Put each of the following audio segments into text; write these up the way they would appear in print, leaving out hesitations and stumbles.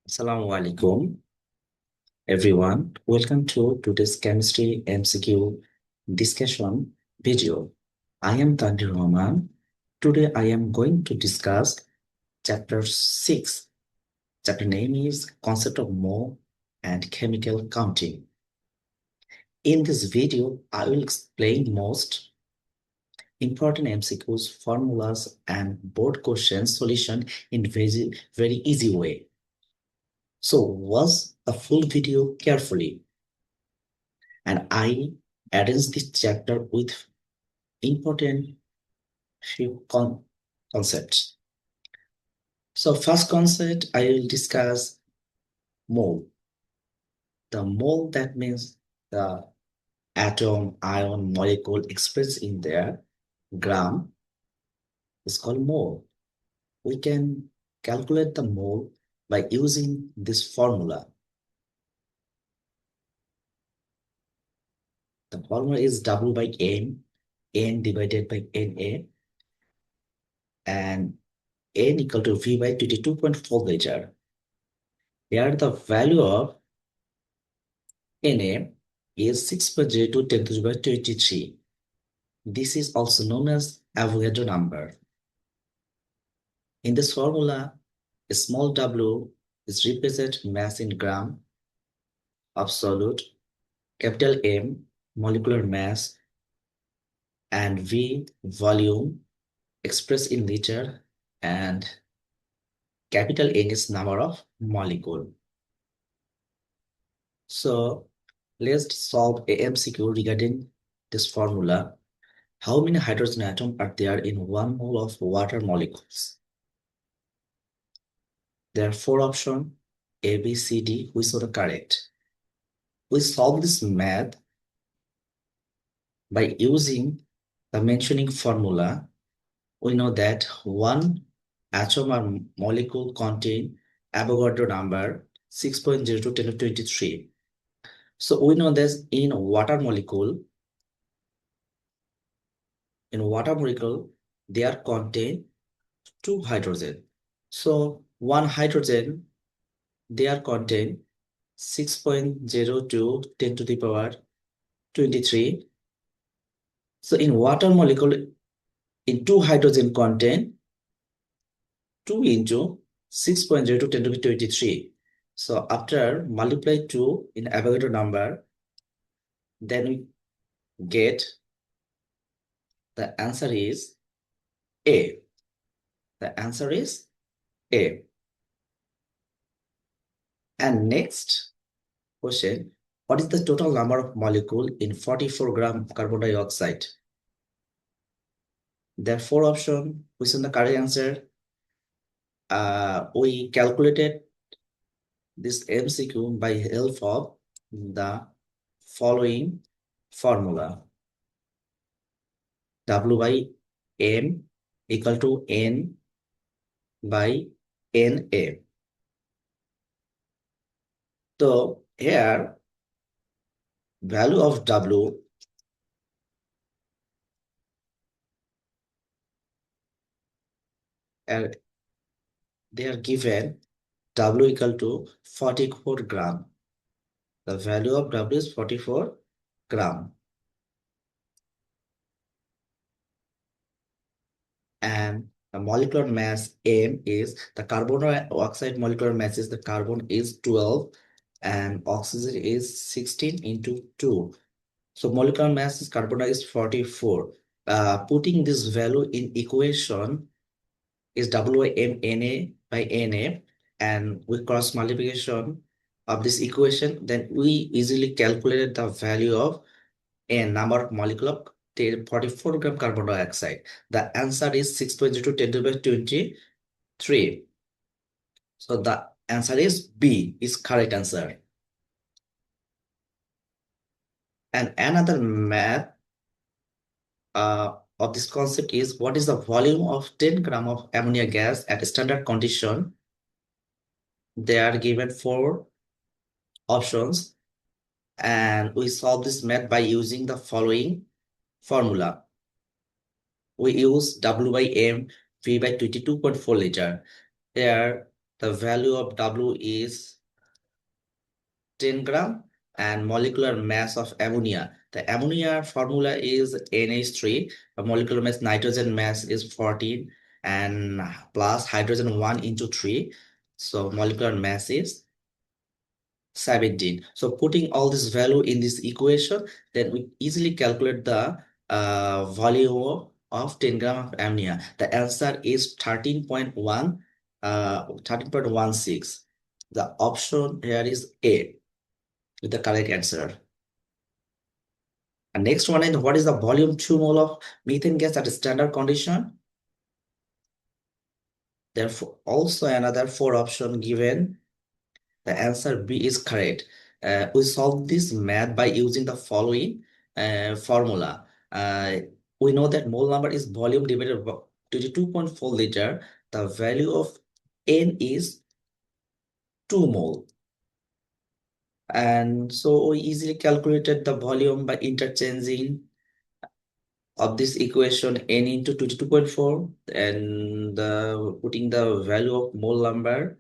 Assalamu alaikum, everyone. Welcome to today's chemistry MCQ discussion video. I am Tandir Rahman. Today I am going to discuss chapter 6. Chapter name is Concept of Mole and Chemical Counting. In this video, I will explain most important MCQs, formulas, and board question solution in very easy way. So watch the full video carefully. And I arrange this chapter with important few concepts. So first concept, I will discuss mole. The mole, that means the atom, ion, molecule expressed in their gram is called mole. We can calculate the mole by using this formula. The formula is W by N divided by Na, and N equal to V by 22.4 liter. Here the value of Na is 6.02 10 to the power 23. This is also known as Avogadro number. In this formula, a small w is represented mass in gram of solute, capital M molecular mass, and V volume expressed in liter, and capital N is number of molecule. So let's solve a MCQ regarding this formula. How many hydrogen atoms are there in 1 mole of water molecules? There are 4 options, A, B, C, D, which are correct. We solve this math by using the mentioning formula. We know that 1 atom or molecule contain Avogadro number 6.02 10 to the 23. So we know that in water molecule, they are contain 2 hydrogen. So 1 hydrogen, they are contain 6.02 10 to the power 23. So in water molecule, in 2 hydrogen contain 2 into 6.02 10 to the 23. So after multiply 2 in Avogadro number, then we get the answer is A. The answer is A. And next question, what is the total number of molecule in 44 gram carbon dioxide? There are 4 options. Which is the correct answer? We calculated this MCQ by help of the following formula. W by M equal to N by Na. So here value of W and they are given W equal to 44 gram. The value of W is 44 gram. And the molecular mass M is the carbon dioxide molecular mass is the carbon is 12 and oxygen is 16 into 2. So molecular mass is carbon is 44. Putting this value in equation is WMNA by Na, and with cross multiplication of this equation, then we easily calculated the value of a number of molecule of 44 gram carbon dioxide. The answer is 6.02 10 to the power 23. So the answer is B is correct answer. And another math of this concept is, what is the volume of 10 gram of ammonia gas at standard condition? They are given 4 options, and we solve this math by using the following formula. We use W by M, V by 22.4 liter. Here, the value of W is 10 gram, and molecular mass of ammonia. The ammonia formula is NH3, the molecular mass nitrogen mass is 14, and plus hydrogen 1 into 3. So molecular mass is 17. So putting all this value in this equation, then we easily calculate the volume of 10 gram of ammonia. The answer is 13.1, 13.16. The option here is A with the correct answer. And next one is, what is the volume 2 mole of methane gas at standard condition? Therefore, also another 4 option given. The answer B is correct. We solve this math by using the following formula. We know that mole number is volume divided by 22.4 liter. The value of N is 2 mole. And so we easily calculated the volume by interchanging of this equation N into 22.4 and putting the value of mole number,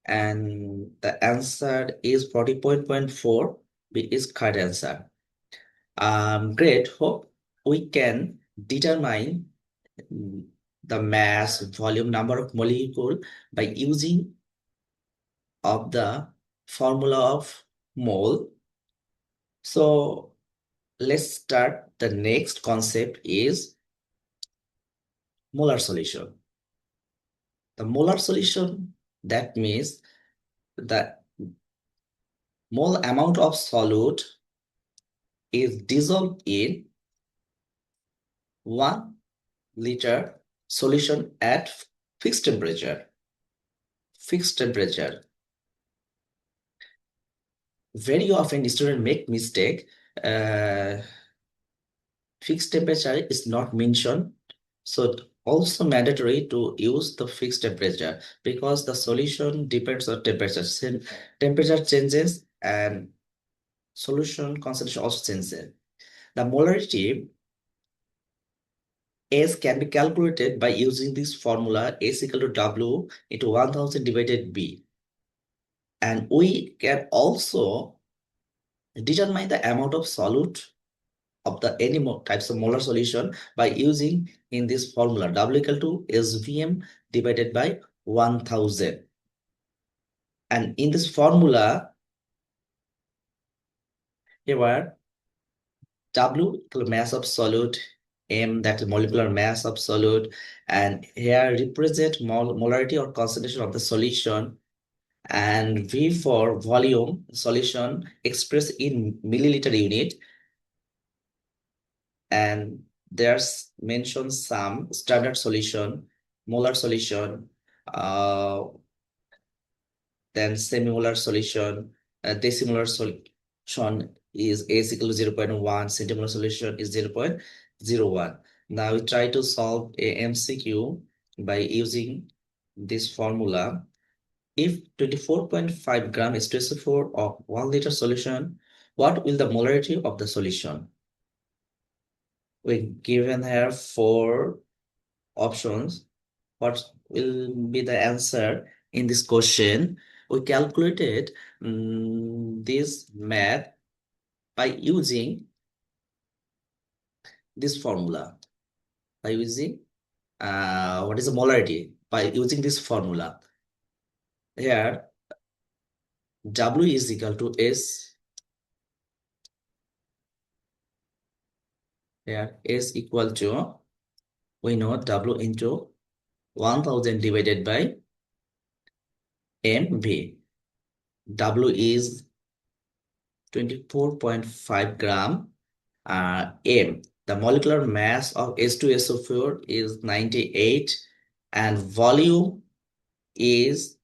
and the answer is 40.4. B is correct answer. Great. Hope we can determine the mass, volume, number of molecule by using of the formula of mole. So let's start. The next concept is molar solution. The molar solution, that means the mole amount of solute is dissolved in 1 liter solution at fixed temperature. Fixed temperature. Very often students make mistake. Fixed temperature is not mentioned. So also mandatory to use the fixed temperature because the solution depends on temperature. Temperature changes and solution concentration also changes. The molarity S can be calculated by using this formula S equal to W into 1000 divided B. And we can also determine the amount of solute of the any types of molar solution by using in this formula W equal to SVM divided by 1000. And in this formula, here W equal to mass of solute, M that is molecular mass of solute, and here represent molarity or concentration of the solution, and V for volume solution expressed in milliliter unit, and there's mentioned some standard solution, molar solution, then semimolar solution, decimolar solution is S equal to 0.1, centimolar solution is 0.01. Now we try to solve a MCQ by using this formula. If 24.5 gram H2SO4 of 1 liter solution, what will the molarity of the solution? We given here 4 options. What will be the answer in this question? We calculated this math by using this formula. By using what is the molarity? By using this formula. Here W is equal to S. Here S equal to, we know W into 1000 divided by MV. W is 24.5 gram. M, the molecular mass of H2SO4 is 98, and volume is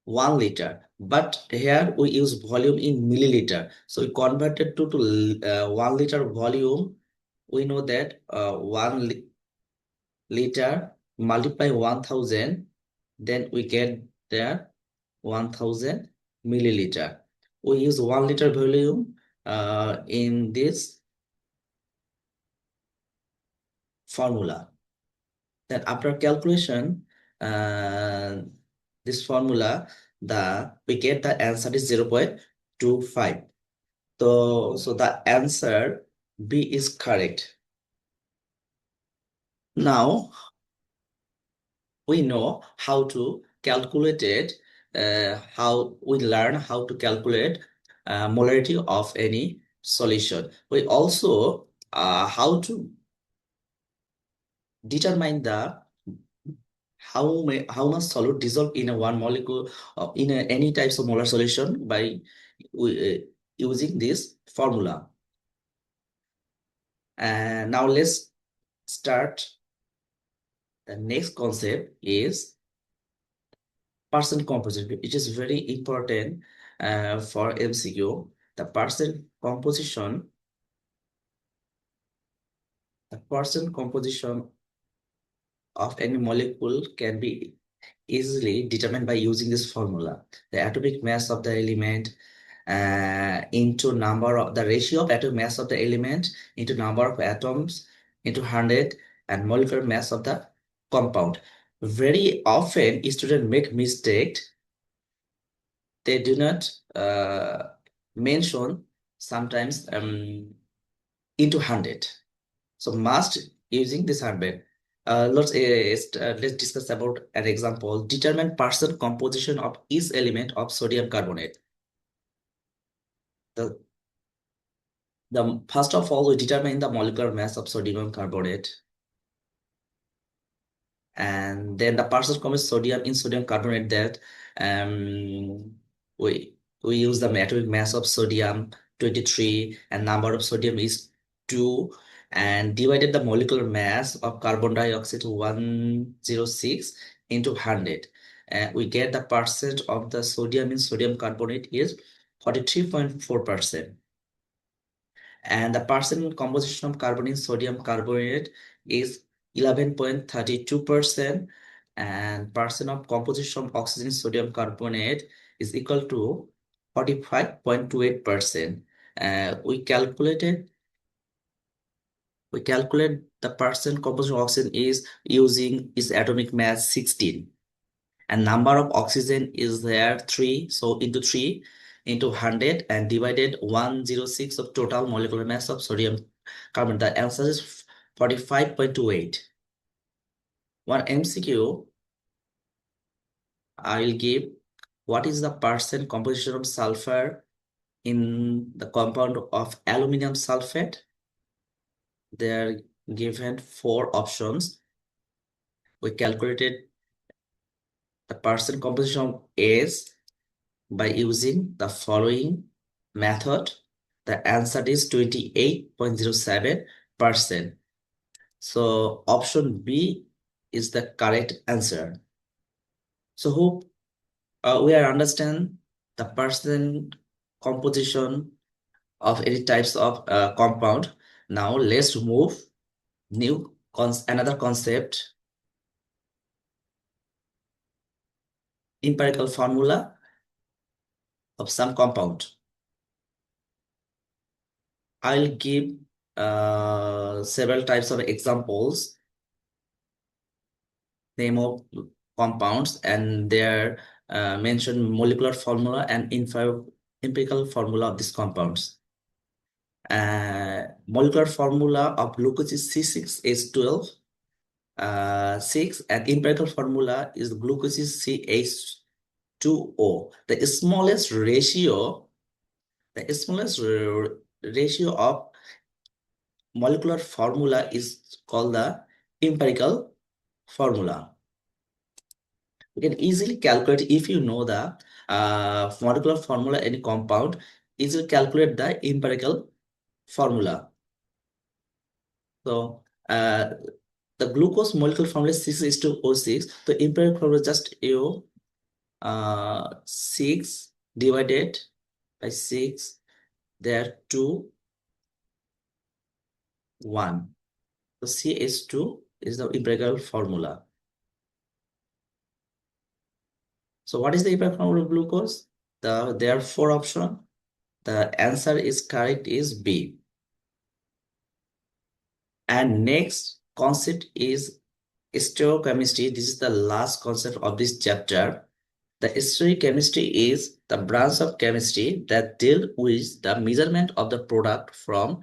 1 liter. But here we use volume in milliliter. So we converted to 1 liter volume. We know that 1 liter multiply 1000, then we get there 1000 milliliter. We use 1 liter volume in this formula. Then after calculation, uh, this formula, we get the answer is 0.25. So the answer B is correct. Now we know how to calculate it, how we learn how to calculate molarity of any solution. We also how to determine the how much solute dissolve in a one molecule in any types of molar solution by using this formula. And now let's start. The next concept is percent composition. It is very important for MCQ. The percent composition of any molecule can be easily determined by using this formula. The atomic mass of the element into number of the ratio of atomic mass of the element into number of atoms into 100 and molecular mass of the compound. Very often students make mistake. They do not mention sometimes into 100. So must using this 100. Let's discuss about an example. Determine percent composition of each element of sodium carbonate. The, the first of all, we determine the molecular mass of sodium carbonate, and then the percent common sodium in sodium carbonate that um, we we use the atomic mass of sodium 23 and number of sodium is 2 and divided the molecular mass of carbon dioxide 106 into 100 and we get the percent of the sodium in sodium carbonate is 43.4%. And the percent composition of carbon in sodium carbonate is 11.32%, and percent of composition of oxygen in sodium carbonate is equal to 45.28%. We calculate the percent composition of oxygen is using its atomic mass 16 and number of oxygen is there 3, so into 3 into 100 and divided 106 of total molecular mass of sodium carbon. The answer is 45.28. One MCQ I will give, what is the percent composition of sulfur in the compound of aluminum sulfate? They are given 4 options. We calculated the percent composition of S by using the following method. The answer is 28.07%. So option B is the correct answer. So hope we are understand the percent composition of any types of compound. Now let's move another concept, empirical formula of some compound. I'll give several types of examples, name of compounds and their mentioned molecular formula and empirical formula of these compounds. Molecular formula of glucose is C6H12 6 and empirical formula is glucose is CH2O. The smallest ratio of molecular formula is called the empirical formula. We can easily calculate if you know the molecular formula any compound, easily calculate the empirical formula. So the glucose molecular formula is 6H2O6. The empirical formula is just 6 divided by 6. There 2 1. So CH2 is the empirical formula. So what is the empirical formula of glucose? There are 4 options. The answer is correct is B. And next concept is Stereochemistry, this is the last concept of this chapter. The stereochemistry is the branch of chemistry that deal with the measurement of the product from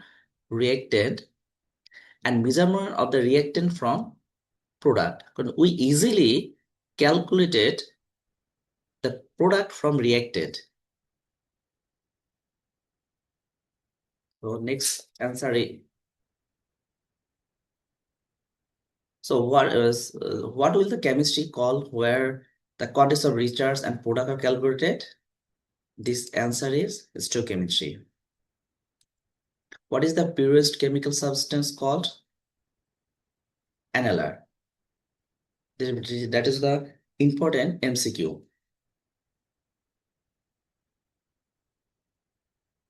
reactant and measurement of the reactant from product. We easily calculated the product from reactant. So next answer is, so what will the chemistry call where the quantities of research and product are calculated? This answer is stoichiometry. What is the purest chemical substance called? NLR. That is the important MCQ.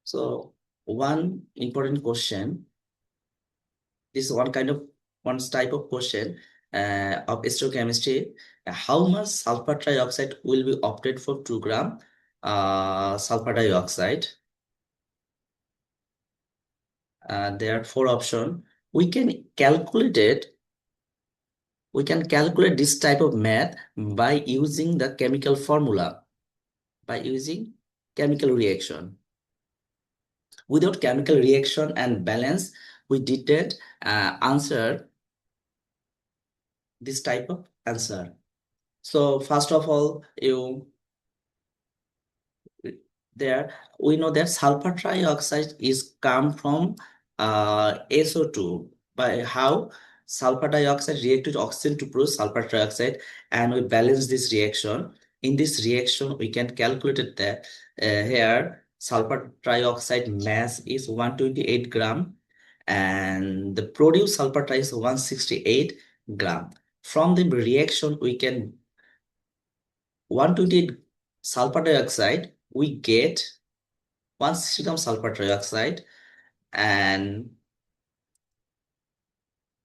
So one important question, this is one type of question of stoichiometry. How much sulfur trioxide will be opted for 2 gram sulfur dioxide? There are 4 options. We can calculate this type of math by using the chemical formula, by using chemical reaction. Without chemical reaction and balance, we didn't answer this type of answer. So first of all, we know that sulfur trioxide is come from SO2. By how? Sulfur dioxide react with oxygen to produce sulfur trioxide, and we balance this reaction. In this reaction, we can calculate it that here sulfur trioxide mass is 128 gram, and the produced sulfur trioxide is 168 gram. From the reaction, we can 128 sulfur dioxide, we get 160 gram sulfur trioxide, and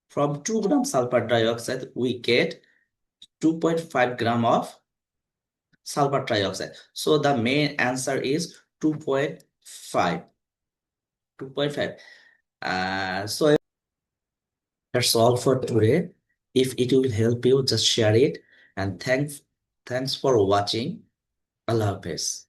from 2 gram sulfur dioxide, we get 2.5 gram of sulfur trioxide. So the main answer is 2.5. 2.5. So that's all for today. If it will help you, just share it. And thanks for watching. Allah Hafiz.